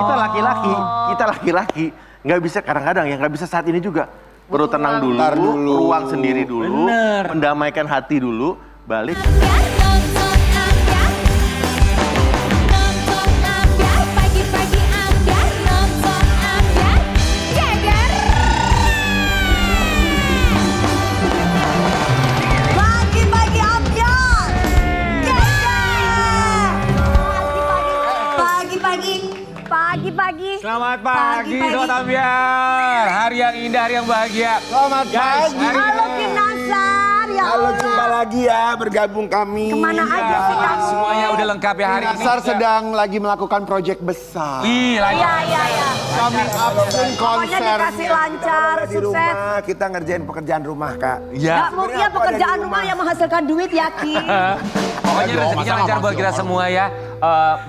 Kita laki-laki nggak bisa kadang-kadang ya nggak bisa saat ini juga. Perlu tenang dulu, ruang sendiri dulu, mendamaikan hati dulu, balik. Pagi-pagi. Selamat pagi, Sobat Ambiar. Hari yang indah, hari yang bahagia. Selamat pagi. Halo Kim Nasar. Ya Halo, Allah. jumpa lagi ya, bergabung kami. Kemana aja sih kamu? Semuanya udah lengkap ya hari ini. Nasar sedang lagi melakukan proyek besar. Iya, Iya. Kami apapun Pokoknya konser. dikasih lancar, Di sukses. rumah, kita ngerjain pekerjaan rumah, Kak. Iya. Gak mau ya pekerjaan rumah yang menghasilkan duit ya Ki. Pokoknya rezekinya lancar buat kita semua ya.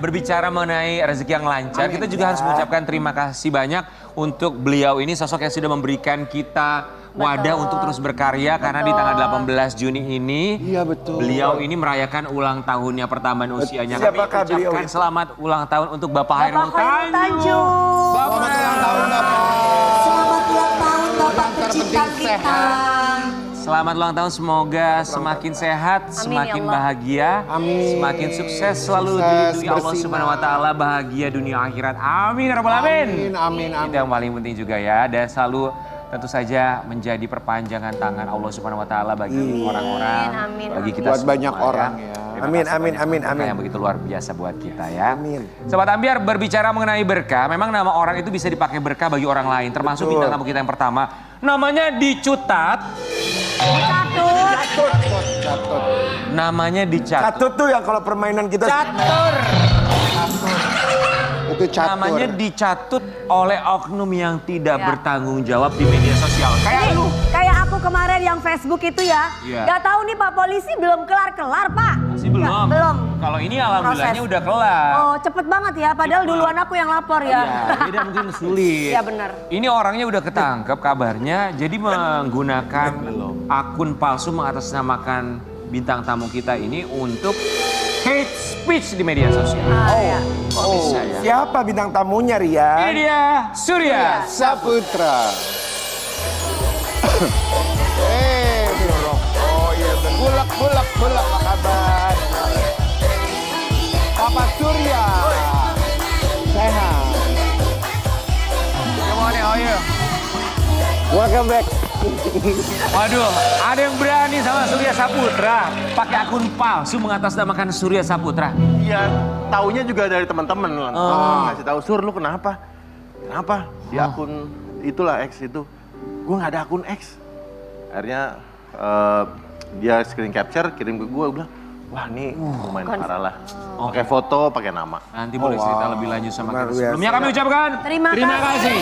Berbicara mengenai rezeki yang lancar, kita juga harus mengucapkan terima kasih banyak untuk beliau ini, sosok yang sudah memberikan kita wadah untuk terus berkarya. Karena di tanggal 18 Juni ini, Iya, betul. beliau ini merayakan ulang tahunnya pertambahan usianya. Kami Siapakah beliau ucapkan ini? selamat ulang tahun untuk Bapak Hairul Bapak Hairul Tanjung. Bapak Selamat ulang tahun, Bapak. Selamat ulang tahun Bapak Yang tercinta terpenting kita. Selamat ulang tahun, semoga semakin sehat, Amin, semakin ya Allah. bahagia, Amin. semakin sukses, selalu Sukses, dilindungi Allah bersinar. Subhanahu wa taala, bahagia dunia akhirat. Amin ya rabbal alamin. Amin. Itu yang paling penting juga ya, dan selalu tentu saja menjadi perpanjangan tangan Allah Subhanahu wa taala bagi orang-orang, Amin, bagi kita Buat semua banyak orang ya. Terima Amin, kasih amin, banyak amin, berkah amin. yang begitu luar biasa buat kita ya. Amin. Sobat Ambiar, berbicara mengenai berkah, memang nama orang itu bisa dipakai berkah bagi orang lain, termasuk Betul. bintang tamu kita yang pertama. Namanya dicutat. Catut. Namanya dicatur. Catut tuh yang kalau permainan kita. Catur. Itu catur. Namanya dicatut oleh oknum yang tidak Ya. bertanggung jawab di media sosial. Kayak lu. Kayak aku kemarin yang Facebook itu ya. Iya. Gak tahu nih Pak Polisi belum kelar-kelar Pak. Masih belum. Nggak, belum. Kalau ini alhamdulillahnya Proses. udah kelar. Oh cepet banget ya, padahal duluan aku yang lapor ya. Ya, beda mungkin sulit. Iya benar. Ini orangnya udah ketangkep kabarnya, jadi menggunakan akun palsu mengatasnamakan bintang tamu kita ini untuk hate speech di media sosial. Ya. Kok bisa ya? Siapa bintang tamunya, Ini Rian? dia, Surya. Saputra. Oh iya, bulak, apa kabar? Papa Surya. Sehat. Come on, how are you? Welcome back. Waduh, ada yang berani sama Surya Saputra pakai akun palsu mengatasnamakan Surya Saputra. Iya, taunya juga dari teman-teman. Ngasih tahu, Sur, lu kenapa? Kenapa? Di akun itulah X itu. Gue nggak ada akun X. Akhirnya dia screen capture, kirim ke gue bilang, wah ini lumayan parah lah. Pakai foto, pakai nama. Nanti boleh cerita lebih lanjut sama Luar kita. biasa. Sebelumnya kami ucapkan Terima kasih.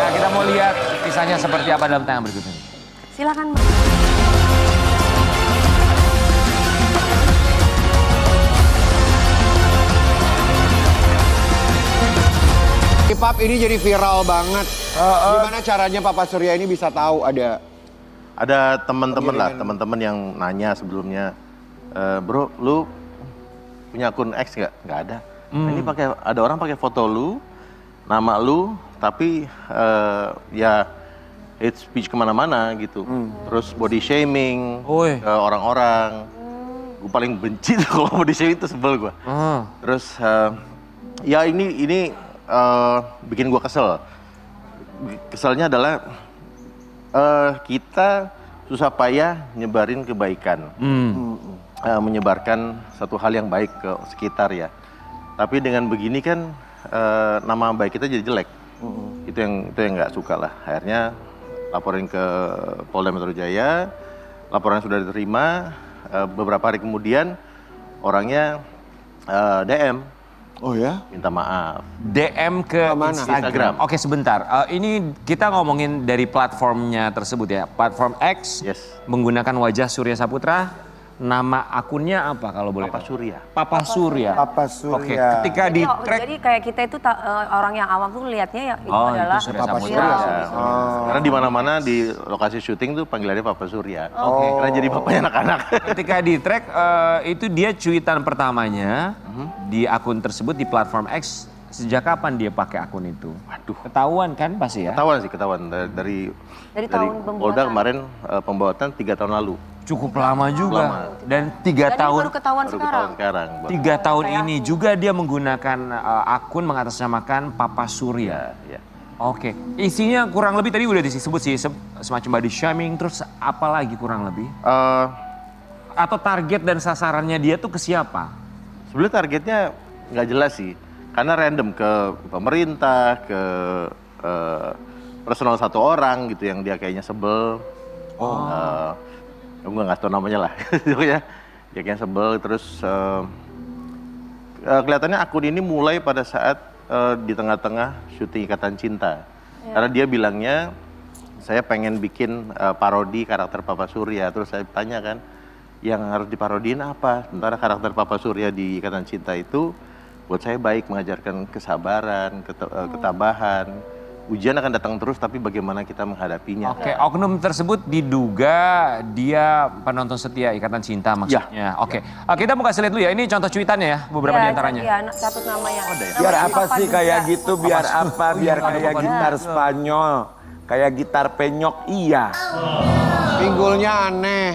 Ya, kita mau lihat kisahnya seperti apa dalam tayangan berikut ini. Silakan. K-pop ini jadi viral banget. Gimana caranya Papa Surya ini bisa tahu Ada teman-teman lah, teman-teman yang nanya sebelumnya, bro, lu punya akun X nggak? Nggak ada. Nah, ini ada orang pakai foto lu, nama lu, tapi ya hate speech kemana-mana gitu. Terus body shaming Oi. ke orang-orang. Gue paling benci tuh kalau body shaming itu sebel gue. Terus ya ini bikin gue kesel. Keselnya adalah kita susah payah nyebarin kebaikan, menyebarkan satu hal yang baik ke sekitar ya. Tapi dengan begini kan nama baik kita jadi jelek. Itu yang nggak suka lah. Akhirnya laporin ke Polda Metro Jaya, laporan sudah diterima. Beberapa hari kemudian orangnya DM. Oh ya? Minta maaf. DM ke Mana? Instagram. Oke, sebentar. Ini kita ngomongin dari platformnya tersebut ya. Platform X Yes. menggunakan wajah Surya Saputra. Nama akunnya apa kalau boleh? Papa tahu? Surya. Papa Surya. Papa Surya. Oke, ketika di Oh, track. jadi kayak kita itu orang yang awam tuh lihatnya ya itu Oh, adalah itu Surya Papa Saputra. Surya. Karena di mana-mana di lokasi syuting tuh panggilannya Papa Surya. Oke. Karena jadi bapaknya anak-anak. Ketika di track itu dia cuitan pertamanya di akun tersebut di platform X sejak kapan dia pakai akun itu? Waduh. Ketahuan kan pasti ya? Ketahuan sih, ketahuan. Dari tahun pembuatan. Polda kemarin pembuatan 3 tahun lalu. Cukup lama juga. Lama. Dan 3 Dan ini tahun. baru ketahuan Baru sekarang. ketahuan sekarang. 3 tahun ini juga dia menggunakan akun mengatasnamakan Papa Surya. Ya. Oke, isinya kurang lebih tadi udah disebut sih semacam body shaming, terus apa lagi kurang lebih? Atau target dan sasarannya dia tuh ke siapa? Sebenarnya targetnya nggak jelas sih, karena random ke pemerintah, ke personal satu orang gitu yang dia kayaknya sebel. Gue nggak tahu namanya lah, ya. Dia kayaknya sebel, terus kelihatannya akun ini mulai pada saat di tengah-tengah syuting Ikatan Cinta. Karena dia bilangnya, saya pengen bikin parodi karakter Papa Surya. Terus saya tanya kan, yang harus diparodiin apa? Sementara karakter Papa Surya di Ikatan Cinta itu buat saya baik, mengajarkan kesabaran, ketabahan. Ujian akan datang terus, tapi bagaimana kita menghadapinya. Oke, oknum tersebut diduga dia penonton setia Ikatan Cinta maksudnya. Oke, kita mau kasih lihat dulu ya, ini contoh cuitannya ya, beberapa di antaranya. Iya, catut namanya. Biar apa sih kayak gitu, biar apa, biar kayak gitar Spanyol, kayak gitar penyok, iya. Pinggulnya aneh,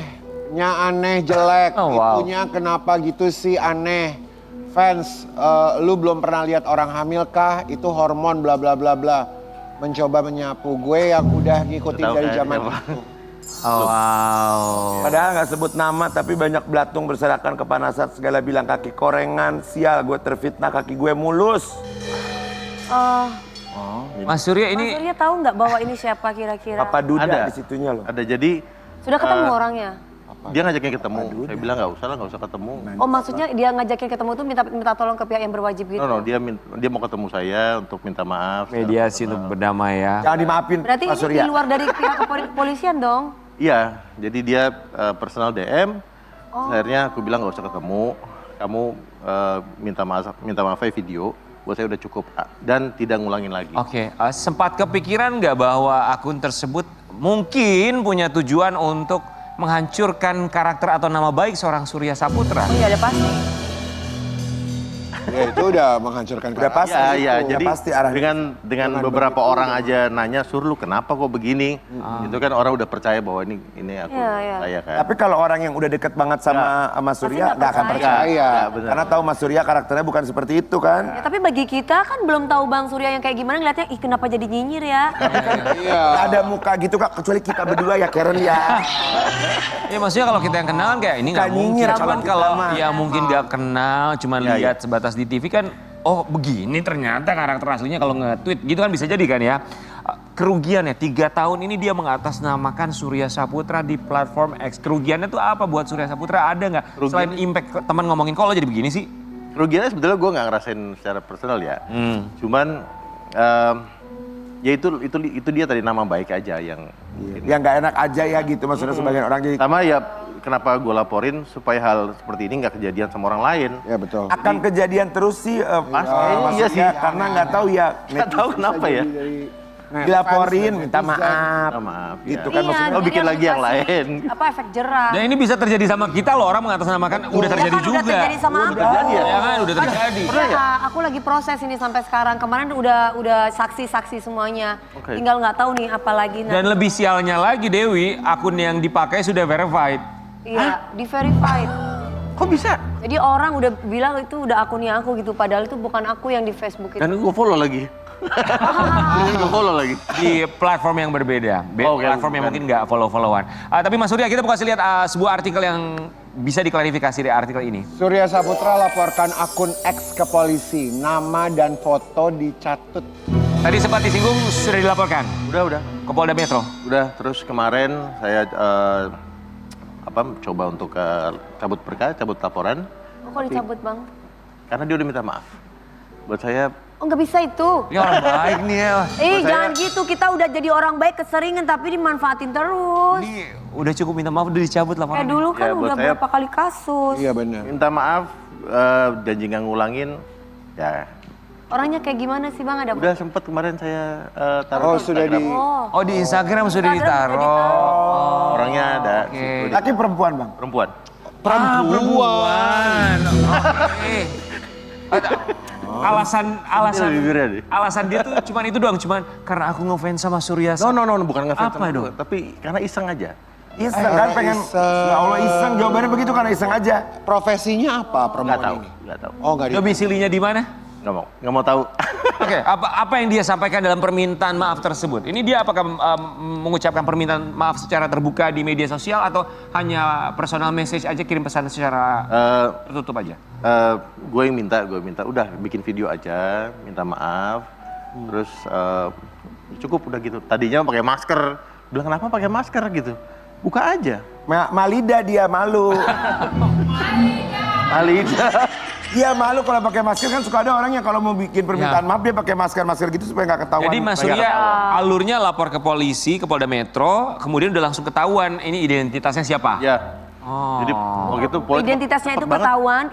aneh jelek. Oh, wow. Itunya kenapa gitu sih aneh. Fans, lu belum pernah lihat orang hamil kah? Itu hormon bla bla bla bla. Mencoba menyapu gue yang udah ngikutin Tahu dari kan, zaman siapa? itu. Oh, wow. Padahal nggak sebut nama, tapi banyak belatung berserakan kepanasan, segala bilang kaki korengan, sial gue terfitnah, kaki gue mulus. Mas Surya Mas ini Surya tahu nggak bahwa ini siapa kira-kira? Papa Duda Ada. di situnya loh. Ada, jadi Sudah ketemu orangnya? dia ngajakin ketemu. Saya bilang nggak usah lah, nggak usah ketemu. Oh maksudnya dia ngajakin ketemu tuh minta tolong ke pihak yang berwajib gitu? No, dia mau ketemu saya untuk minta maaf. mediasi untuk berdamai ya. Jangan dimaafin Berarti Pak ini Surya. di luar dari pihak kepolisian dong? Iya, jadi dia personal DM. Akhirnya aku bilang nggak usah ketemu. Kamu minta maaf video. Buat saya udah cukup dan tidak ngulangin lagi. Oke, sempat kepikiran nggak bahwa akun tersebut mungkin punya tujuan untuk menghancurkan karakter atau nama baik seorang Surya Saputra? Oh iya ada pasti. Ya itu udah menghancurkan Udah karakter. pasti. Ya, itu. jadi Ya, pasti arahnya. dengan beberapa orang aja nanya, Sur lu kenapa kok begini? Itu kan orang udah percaya bahwa ini aku Iya. saya kan. Tapi kalau orang yang udah deket banget sama Mas Surya, nggak nggak akan percaya. percaya. Ya, benar. Karena tahu Mas Surya karakternya bukan seperti itu kan. Ya, tapi bagi kita kan belum tahu Bang Surya yang kayak gimana ngeliatnya, ih kenapa jadi nyinyir ya? Iya. Nggak ada muka gitu Kak, kecuali kita berdua ya Karen ya. Ya maksudnya kalau kita yang kenal kan kayak ini nggak Nggak mungkin. nyinyir Cuman kalau kita kalau mah. ya mungkin nggak kenal, cuman Ya, lihat sebatas di TV kan, oh begini ternyata karakter aslinya kalau nge-tweet gitu kan bisa jadi kan ya. Kerugiannya 3 tahun ini dia mengatasnamakan Surya Saputra di platform X. Kerugiannya tuh apa buat Surya Saputra, ada nggak? Selain impact teman ngomongin kok lo jadi begini sih? Kerugiannya sebetulnya gue nggak ngerasain secara personal ya. Cuman ya itu dia tadi nama baik aja yang Yang nggak enak aja ya gitu maksudnya sebagian orang jadi. sama ya. Kenapa gue laporin supaya hal seperti ini nggak kejadian sama orang lain? Ya betul. Akan kejadian terus sih Mas, Mas iya Surya, sih. karena nggak tahu ya. Nggak tahu kenapa ya. Dilaporin, minta maaf. Minta maaf, Gitu ya. kan Iya, maksudnya. Oh, bikin jadi lagi yang harus dikasih, lain. Apa efek jerah? Dan ini bisa terjadi sama kita loh, orang mengatasnamakan udah terjadi Ya kan, juga. Udah terjadi sama aku. terjadi ya? Ya kan, udah terjadi. Iya, aku lagi proses ini sampai sekarang. Kemarin udah saksi-saksi semuanya. Oke. Tinggal nggak tahu nih apalagi. Dan lebih sialnya lagi Dewi, akun yang dipakai sudah verified. Iya, di verified. Kok bisa? Jadi orang udah bilang itu udah akunnya aku gitu. Padahal itu bukan aku yang di Facebook itu. Dan gue follow lagi. Gue follow lagi. Di platform yang berbeda. Oke, Platform yang bukan. mungkin nggak follow-followan. Tapi Mas Surya, kita mau kasih lihat sebuah artikel yang bisa diklarifikasi dari artikel ini. Surya Saputra laporkan akun X ke polisi. Nama dan foto dicatut. Tadi sempat disinggung, sudah dilaporkan Udah. ke Polda Metro. Udah, terus kemarin saya coba untuk cabut berkas, cabut laporan. Oh, kok dicabut bang? Karena dia udah minta maaf. Buat saya, Oh nggak bisa itu. Ini orang baik nih ya. Jangan gitu. Kita udah jadi orang baik keseringan tapi dimanfaatin terus. Ini udah cukup minta maaf, udah dicabut laporan. Kayak dulu kan Ya, buat udah saya- berapa kali kasus. Iya benar. minta maaf, janji nggak ngulangin. Ya, Orangnya kayak gimana sih bang? Ada udah sempet kemarin saya taruh Oh di sudah Instagram. di. Oh di Instagram sudah Instagram udah ditaruh. Orangnya ada. Oke. situ, Laki perempuan bang. perempuan. Perempuan. Oke. Bibirnya deh. alasan dia tuh cuman itu doang, cuman karena aku ngefans sama Surya. No, bukan ngefans Apa sama dong? gue, tapi karena iseng aja. Iseng kan pengen, iseng. ya Allah iseng, jawabannya begitu karena iseng aja. Profesinya apa Nggak tahu, perempuan ini? nggak tahu. Oh nggak di. Domisilinya di mana? Nggak mau tahu. Oke, apa yang dia sampaikan dalam permintaan maaf tersebut? Ini dia apakah mengucapkan permintaan maaf secara terbuka di media sosial atau hanya personal message aja, kirim pesan secara tertutup aja? Gue yang minta, udah bikin video aja, minta maaf, terus cukup udah gitu. Tadinya pakai masker, bilang kenapa pakai masker gitu, buka aja. Malida dia malu. Alida. Dia malu kalau pakai masker kan suka ada orang yang kalau mau bikin permintaan maaf dia pakai masker gitu supaya nggak ketahuan. Jadi Mas Surya alurnya lapor ke polisi, ke Polda Metro, kemudian udah langsung ketahuan ini identitasnya siapa? Ya. Oh. Jadi waktu itu polisi Identitasnya itu ketahuan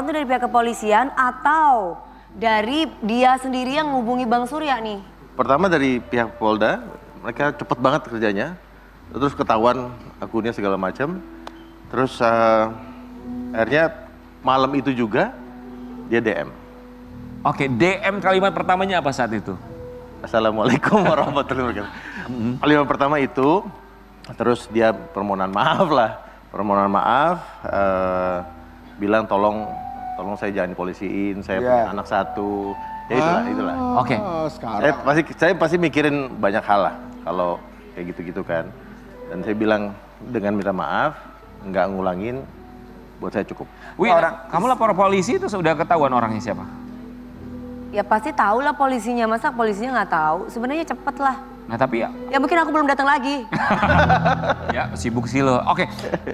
tuh dari pihak kepolisian atau dari dia sendiri yang ngubungi Bang Surya nih? Pertama dari pihak Polda, mereka cepet banget kerjanya, terus ketahuan akunnya segala macam, terus akhirnya malam itu juga dia DM. Oke, DM kalimat pertamanya apa saat itu? Assalamualaikum warahmatullahi wabarakatuh. Kalimat pertama itu, terus dia permohonan maaf, bilang tolong saya jangan dipolisiin, saya punya anak satu, ya itulah. Oke. Oh, sekarang. Saya pasti mikirin banyak hal lah kalau kayak gitu-gitu kan. Dan saya bilang dengan minta maaf, nggak ngulangin, buat saya cukup. Wih, kamu lapor polisi itu sudah ketahuan orangnya siapa? Ya pasti tahu lah polisinya, masa polisinya nggak tahu? Sebenarnya cepet lah. Nah tapi ya, Ya mungkin aku belum datang lagi. ya sibuk sih lo. Oke,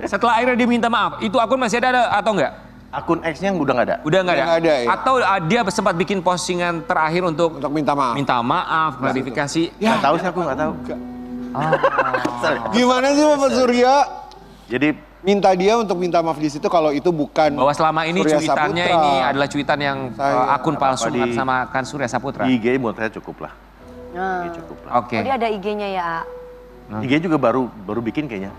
setelah akhirnya dia minta maaf, itu akun masih ada atau enggak? Akun X-nya udah nggak ada. Udah nggak ada? Udah nggak ada, ya. Atau dia sempat bikin postingan terakhir untuk Minta maaf. minta maaf, klarifikasi. Nggak tahu sih, aku nggak tahu. Sorry. Gimana sih Bapak Surya? Jadi Minta dia untuk minta maaf di situ kalau itu bukan Bahwa selama ini Surya cuitannya Saputra. ini adalah cuitan yang akun palsu apa-apa di- sama kan Surya Saputra. di IG buat saya cukup lah. Nah. IG cukup lah. Oke. Oh, dia ada IG-nya ya, A? IG juga baru bikin kayaknya.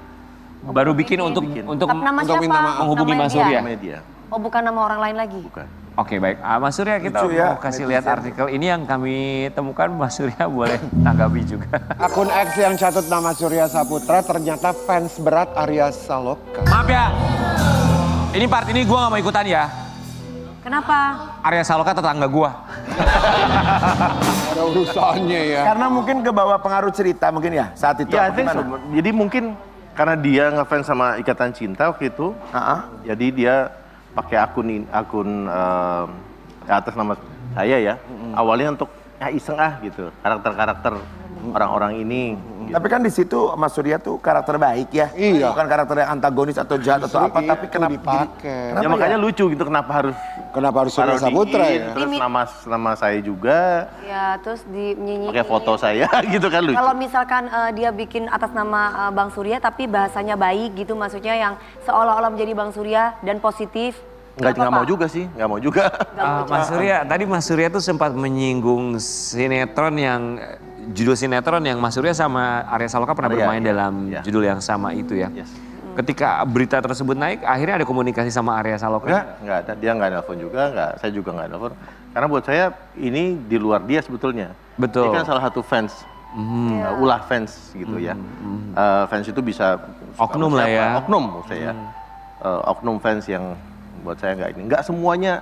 Baru bikin untuk Nama Untuk siapa? minta maaf. Menghubungi Namanya Mas dia? Surya. Media, Oh bukan nama orang lain lagi? bukan. Oke baik, Mas Surya kita Lucu ya, mau kasih lihat artikel ini yang kami temukan, Mas Surya boleh tanggapi juga. akun X yang catut nama Surya Saputra ternyata fans berat Arya Saloka. Maaf ya, ini part ini gue gak mau ikutan ya. Kenapa? Arya Saloka tetangga gue. Ada urusannya ya. Karena mungkin ke bawah pengaruh cerita mungkin ya saat itu. Ya, I apa think gimana? so. Jadi mungkin karena dia ngefans sama Ikatan Cinta waktu itu, jadi dia pakai akun atas nama saya ya. Awalnya untuk iseng gitu, karakter-karakter orang-orang ini. Gitu. Tapi kan di situ Mas Surya tuh karakter baik ya. Iya. Bukan karakter yang antagonis atau jahat atau apa, tapi kenapa dipakai? Ya makanya lucu gitu, kenapa harus Surya Saputra ya? terus nama saya juga, Ya terus dinyanyiin. pakai foto saya gitu kan lucu. Kalau misalkan dia bikin atas nama Bang Surya tapi bahasanya baik gitu, maksudnya yang seolah-olah menjadi Bang Surya dan positif. Nggak mau juga sih, nggak mau juga. Mas Surya, tadi Mas Surya tuh sempat menyinggung sinetron yang judul sinetron yang Mas Surya sama Arya Saloka pernah Iya, bermain iya, dalam iya. judul yang sama itu ya. Yes. Ketika berita tersebut naik, akhirnya ada komunikasi sama Arya Saloka. Nggak ada, dia nggak nelfon juga, saya juga nggak nelfon. Karena buat saya ini di luar dia sebetulnya. Betul. Dia kan salah satu fans, ulah fans gitu ya. Fans itu bisa suka Oknum sama lah siapa, ya. Oknum menurut saya. Oknum fans yang buat saya nggak ini. Nggak semuanya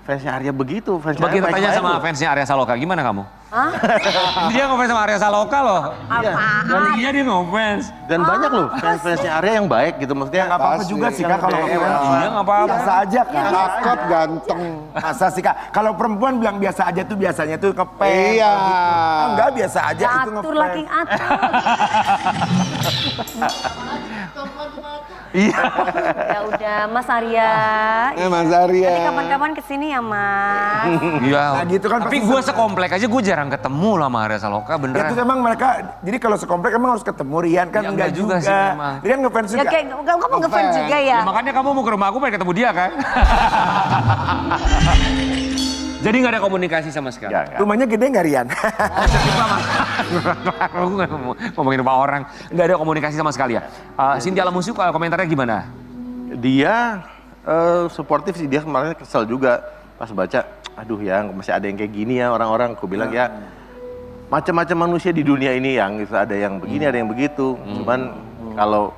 fansnya Arya begitu. Coba kita tanya sama fansnya Arya Saloka, gimana kamu? Hah? Dia ngefans sama Arya Saloka loh. Apaan? Iya dia ngefans. Dan banyak loh fansnya Arya yang baik gitu, maksudnya. Nggak apa-apa Pasti. juga sih Kak kalau ngefans. Iya nggak apa-apa. Biasa aja Kak. Cakep, ganteng. Masa sih Kak, kalau perempuan bilang biasa aja tuh biasanya tuh ngefans. Iya. Gitu. Enggak biasa aja itu Atur ngefans. lagi atur. Iya. Ya udah Mas Arya. Mas Arya. Nanti kapan-kapan kesini ya Mas. Iya. Nah, gitu kan Tapi pasti gue sekomplek aja gue jarang ketemu lah sama Arya Saloka Ya beneran. itu emang mereka, jadi kalau sekomplek emang harus ketemu Rian kan Ya, enggak enggak juga juga. sih memang. Rian ngefans Ya juga. kayak kamu ngefans juga ya. Ya, makanya kamu mau ke rumah aku pengen ketemu dia kan? Jadi nggak ada komunikasi sama sekali. Nggak. Rumahnya gede nggak Rian? Aku nggak mau ngomongin rumah orang. Nggak ada komunikasi sama sekali ya. Cynthia Lamusu komentarnya gimana? Dia suportif sih, dia kemarin kesel juga pas baca, aduh ya masih ada yang kayak gini ya orang-orang. Aku bilang ya macam-macam manusia di dunia ini yang ada yang begini, ada yang begitu. Cuman kalau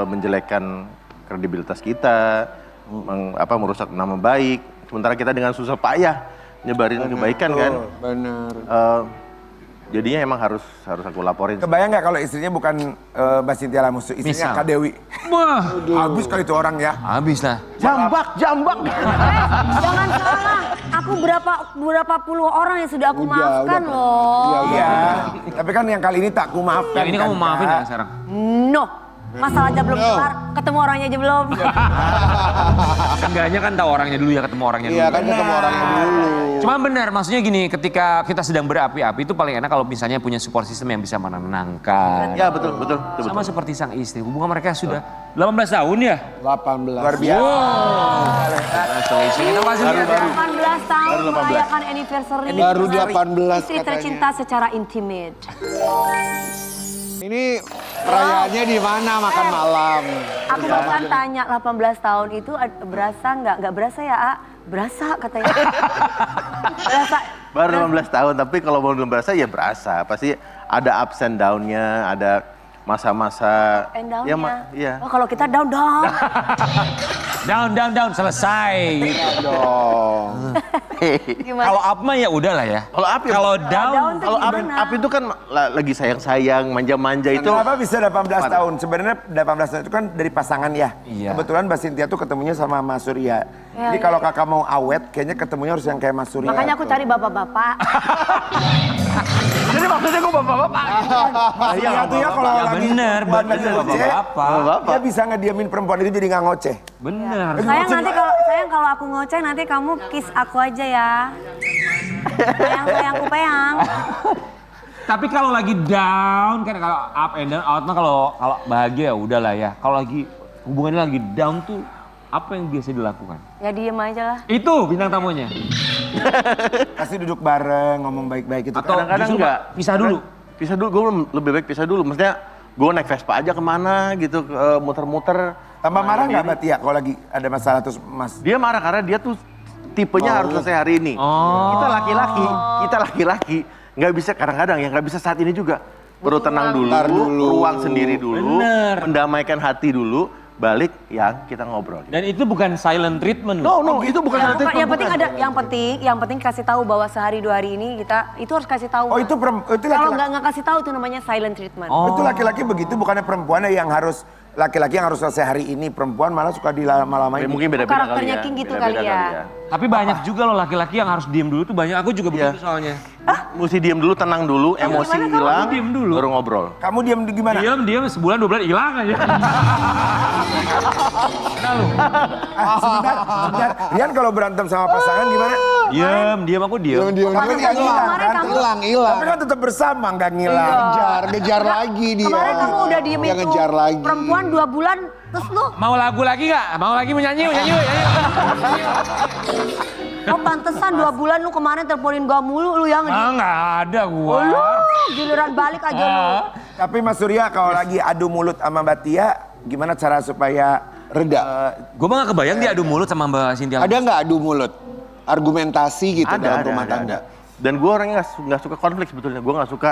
menjelekkan kredibilitas kita, merusak nama baik, sementara kita dengan susah payah nyebarin kebaikan kan. Bener. Jadinya emang harus aku laporin. Kebayang nggak kalau istrinya bukan Mbak Cynthia Lamusu, istrinya Misal. Kak Dewi? Wah, Habis kali itu orang ya. habis lah. Jambak. Jangan salah, aku berapa puluh orang yang sudah aku maafkan loh. Iya. Tapi kan yang kali ini tak ku maafkan. Yang ini kamu kan, maafin Kak. ya sekarang? No, masalah aja belum kelar, ketemu orangnya aja belum. Seenggaknya kan tahu orangnya dulu ya, ketemu orangnya dulu. Iya kan ketemu orangnya dulu. Cuma benar, maksudnya gini, ketika kita sedang berapi-api itu paling enak kalau misalnya punya support system yang bisa menenangkan. Ya betul. Sama seperti sang istri, hubungan mereka sudah 18 tahun ya? 18. Luar biasa. Kita masih lihat ya. 18 tahun Baru 18. merayakan anniversary. Baru 18 Istri katanya. tercinta secara intimate. Ini perayaannya di mana makan malam? Aku bahkan tanya 18 tahun itu berasa nggak? Nggak berasa ya, A? Berasa katanya. Berasa. Baru 18 tahun, tapi kalau belum berasa ya berasa. Pasti ada ups and down-nya, ada masa-masa. And down-nya. Iya. Oh, kalau kita down. Down, selesai. gitu. Dong. Gimana? Kalau up mah ya udahlah ya. Kalau up ya- Kalau down down, tuh Kalau gimana? up itu kan lagi sayang-sayang, manja-manja itu. Kenapa bisa 18 tahun? Sebenarnya 18 tahun itu kan dari pasangan ya. Iya. Kebetulan Mbak Cynthia tuh ketemunya sama Mas Surya. Ya, Jadi kalau kakak mau awet, kayaknya ketemunya harus yang kayak Mas Surya. Makanya aku cari bapak-bapak. Jadi maksudnya gue bapak-bapak. Iya tuh ya kalau ya lagi bener, perempuan bener lagi ngoceh, bapak-bapak. dia bisa ngediamin perempuan itu jadi nggak ngoceh. Bener. Sayang kalau aku ngoceh nanti kamu kiss aku aja ya. Sayang peyang. Tapi kalau lagi down kan, kalau up and down, out mah kalau bahagia ya udahlah ya. Kalau lagi hubungannya lagi down tuh apa yang biasa dilakukan? Ya diem aja lah. Itu bintang tamunya. Pasti duduk bareng, ngomong baik-baik itu. Atau Kadang-kadang justru enggak. pisah dulu. Pisah dulu, gue lebih baik pisah dulu. Maksudnya gue naik Vespa aja kemana gitu, muter-muter. Tambah marah nggak Mbak Tia kalau lagi ada masalah terus Mas? Dia marah karena dia tuh tipenya harus selesai hari ini. Oh. Kita laki-laki nggak bisa kadang-kadang ya nggak bisa saat ini juga. Perlu tenang dulu, Bentar dulu. ruang sendiri dulu, Bener. mendamaikan hati dulu, balik yang kita ngobrol. Dan itu bukan silent treatment loh. No, itu bukan Yang, hati. yang penting ada, yang penting kasih tahu bahwa sehari 2 hari ini kita itu harus kasih tahu. Oh itu kalau laki-laki. nggak kasih tahu itu namanya silent treatment. Oh. Itu laki-laki begitu, bukannya perempuannya yang harus laki-laki yang harus selesai hari ini, perempuan malah suka dilama-lamain. Mungkin beda-beda Karakternya kali ya. King gitu Beda-beda kali ya. Tapi banyak juga loh laki-laki yang harus diem dulu tuh banyak. Aku juga begitu Iya. soalnya. Mesti diem dulu, tenang dulu, emosi gimana kamu? hilang, Diem dulu. baru ngobrol. Kamu diam di gimana? Diem sebulan 2 bulan hilang aja. Nah lu. Sebentar. Rian kalau berantem sama pasangan gimana? Diem aku diem. Diam-diam Tapi nggak hilang kemarin kan? kamu- hilang. Tapi kan tetap bersama nggak ngilang. Ngejar lagi dia. Kemarin kamu udah diem Dia itu ngejar lagi. perempuan 2 bulan terus lu. Mau lagu lagi nggak? Mau lagi menyanyi. Oh pantesan 2 bulan lu kemarin teleponin gua mulu lu yang. Ah nggak ada Oh, gua. lu giliran balik aja lu. Tapi Mas Surya kalau lagi adu mulut sama Mbak Tia, gimana cara supaya Reda. Gue mah gak kebayang dia adu mulut sama Mbak Cynthia. Ada nggak adu mulut? Argumentasi gitu dalam rumah ada. tangga. Dan gue orangnya nggak suka konflik sebetulnya. Gue nggak suka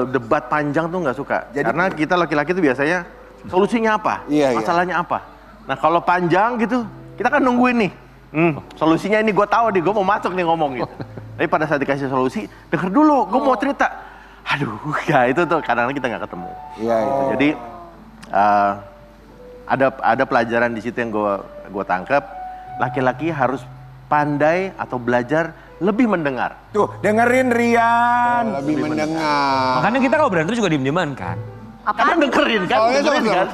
debat panjang tuh nggak suka. Jadi- Karena kita laki-laki tuh biasanya solusinya apa, Iya, iya. masalahnya apa. Nah kalau panjang gitu, kita kan nungguin nih. Solusinya ini gue tahu nih, gue mau masuk nih ngomong gitu. Tapi pada saat dikasih solusi, denger dulu, gue mau cerita. Aduh, ya itu tuh kadang-kadang kita nggak ketemu. Iya, itu. Jadi ada pelajaran di situ yang gue tangkap. Laki-laki harus pandai atau belajar lebih mendengar. tuh dengerin Rian. Lebih mendengar. Makanya kita kalau berantem juga diem-dieman kan. Karena Apaan? dengerin kan, Soalnya dengerin kan.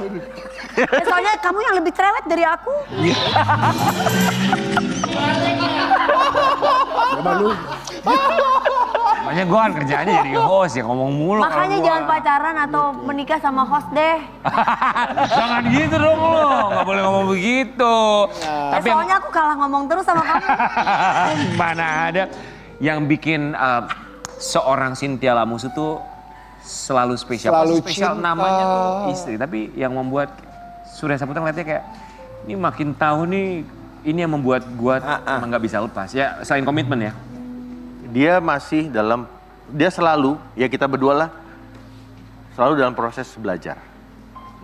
Ya, soalnya kamu yang lebih cerewet dari aku. Makanya gue kan kerjaannya jadi host ya ngomong mulu. Makanya kalau jangan gua. pacaran atau menikah sama host deh. Jangan gitu dong lo, gak boleh ngomong begitu. Tapi yang Soalnya aku kalah ngomong terus sama kamu. mana ada yang bikin seorang Cynthia Lamusu tuh selalu spesial. Selalu Pasti spesial cinta. namanya tuh istri, tapi yang membuat Surya Saputra ngeliatnya kayak ini makin tahu nih ini yang membuat gue emang gak bisa lepas. Ya selain komitmen ya. Dia masih dia selalu, ya kita berdua lah, selalu dalam proses belajar.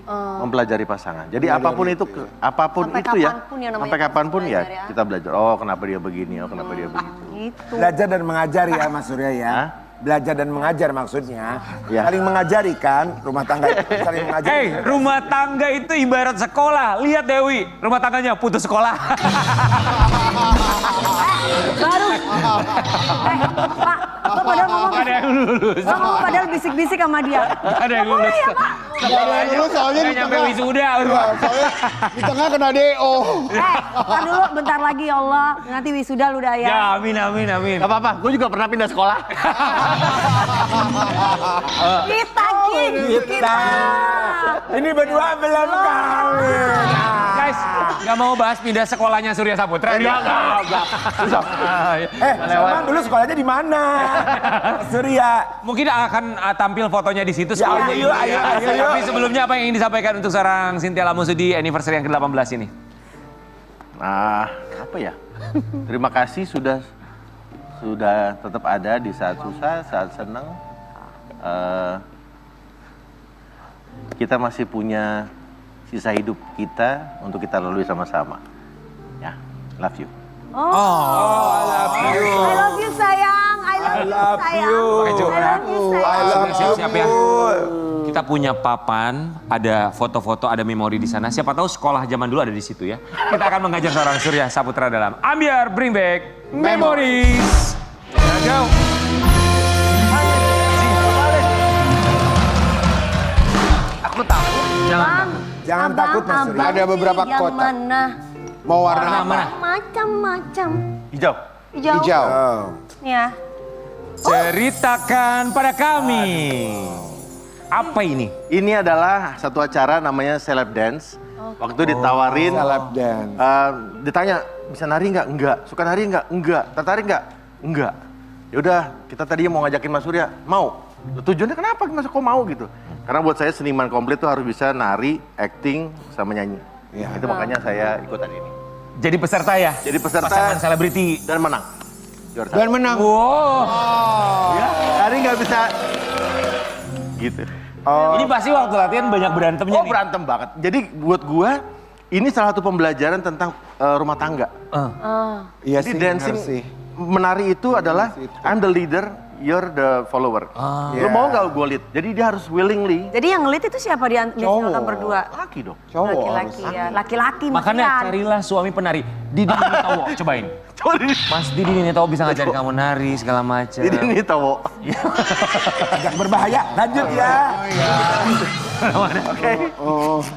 Mempelajari pasangan. Jadi apapun itu, Sampai itu ya, kapanpun ya namanya sampai kapanpun proses ya, belajar ya. kita belajar. Oh kenapa dia begini, oh kenapa dia begitu. Gitu. Belajar dan mengajar ya Mas Surya ya. Hah? Belajar dan mengajar maksudnya. Ya. Saling mengajari kan, rumah tangga itu saling mengajari. Rumah tangga itu ibarat sekolah. Lihat Dewi, rumah tangganya putus sekolah. Baru. Pak, lo padahal ngomong. Ada yang lulus. Lo ngomong padahal bisik-bisik sama dia. Ada yang lulus. Lu soalnya di Nyampe tengah. wisuda. Soalnya di tengah kena DO. Kan dulu bentar lagi ya Allah. Nanti wisuda lu dah ya. Ya amin, amin, amin. Gak apa-apa, gue juga pernah pindah sekolah. Kita. Ini berdua belum kawin. Guys, gak mau bahas pindah sekolahnya Surya Saputra. Enggak. Emang dulu sekolahnya di mana? Surya. Mungkin akan tampil fotonya di situ. Ya, sekolahnya ayo, ini ayo, ya. ayo, ayo. Tapi sebelumnya apa yang ingin disampaikan untuk seorang Cynthia Lamusu di anniversary yang ke-18 ini? Nah, apa ya? Terima kasih sudah tetap ada di saat susah, saat senang. Kita masih punya sisa hidup kita untuk kita lalui sama-sama. Ya, love you. I love you sayang. I love you sayang. I love you. Siap-siap ya. Kita punya papan, ada foto-foto, ada memori di sana. Siapa tahu sekolah zaman dulu ada di situ ya. Kita akan mengajar seorang Surya Saputra dalam Ambiar Bring Back Memories. Jauh. Aku tahu. Jangan takut Mas Surya. Ada beberapa kota. Mana? Mau warna apa? Mana? Macam-macam. Hijau. Hijau. Hijau. Oh. Ya. Ceritakan pada kami. Apa ini? Ini adalah satu acara namanya Celeb Dance. Waktu ditawarin, Celeb dance. ditanya bisa nari nggak? Enggak. Suka nari nggak? Enggak. Tertarik nggak? Enggak. Ya udah, kita tadi mau ngajakin Mas Surya, mau. Tujuannya kenapa Mas kok mau gitu? Karena buat saya seniman komplit tuh harus bisa nari, acting, sama nyanyi. Iya. Itu makanya saya ikutan ini. Jadi peserta ya? Jadi peserta Pasangan selebriti. dan menang. Juara satu. Dan menang. Wow. Ya, nari nggak bisa gitu. Ini pasti waktu latihan banyak berantemnya Oh nih. berantem banget. Jadi buat gua ini salah satu pembelajaran tentang rumah tangga. Iya Jadi sih, dancing, benar sih. menari itu adalah I'm the leader, you're the follower. Lu mau nggak gue lead? Jadi dia harus willingly. Jadi yang ngelit itu siapa di antara berdua? Laki dong. Cowok Laki-laki ya. Laki-laki Makanya maksudnya. carilah suami penari. Didi Nitowo, cobain. Mas Didi Nitowo bisa ngajarin kamu nari segala macam. Jadi ini tahu. Agak berbahaya. Lanjut ya. Oke.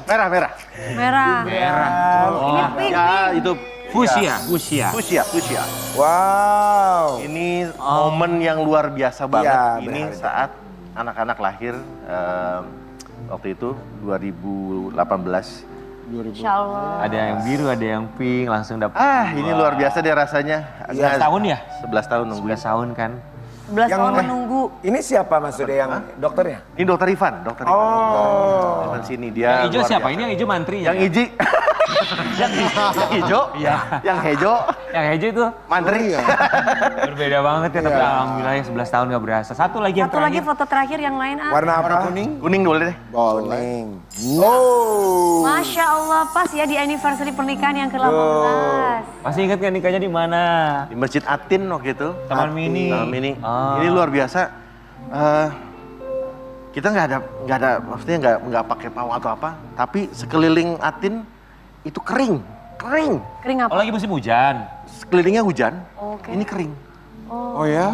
Merah, merah. Merah. Merah. Ini pink, Ya pink. itu Fuchsia, fuchsia. Fuchsia, fuchsia. Wow. Ini momen yang luar biasa banget. Iya, Ini benar. saat anak-anak lahir waktu itu 2018. Insya Allah. Ada yang biru, ada yang pink, langsung dapat. Ini luar biasa deh rasanya. 11 tahun ya? 11 tahun nungguin. 11 tahun kan. 11 tahun menunggu. Ini siapa Mas Surya yang dokternya? Ini dokter Ivan, dokter Ivan. Oh. Ivan sini dia. Yang hijau luar siapa? biasa. Ini yang hijau mantrinya. Yang hiji. yang hijau? Iya. Yang hijau Yang hijau itu mantri. Iya. berbeda banget ya, tapi alhamdulillah ya 11 tahun gak berasa. Satu lagi yang Satu lagi terakhir. foto terakhir yang lain ah. Warna apa? kuning? Kuning boleh deh. Boleh. Kuning. Oh. Masya Allah pas ya di anniversary pernikahan yang ke-18. Masih ingat kan nikahnya di mana? Di Masjid Atin waktu itu. Taman Mini. Taman Mini. Ah. Ini luar biasa. Kita nggak ada, maksudnya nggak pakai pawang atau apa. Tapi sekeliling Atin itu kering. Kering apa? Oh lagi musim hujan. Sekelilingnya hujan. Oke. Ini kering. Oh ya?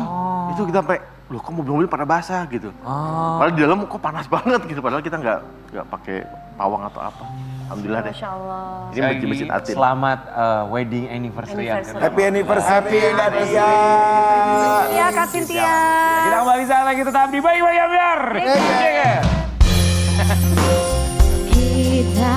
Itu kita sampai, loh kok mobil-mobil pada basah gitu. Oh. Padahal di dalam kok panas banget gitu. Padahal kita nggak pakai pawang atau apa. Alhamdulillah deh. Masya Allah. Ini di Masjid Atin. Selamat wedding anniversary yang Anniversary. Happy anniversary Nadia. Iya Kak Cynthia. Kita kembali saat lagi tetap di Bayi Bayi Ambiar. Kita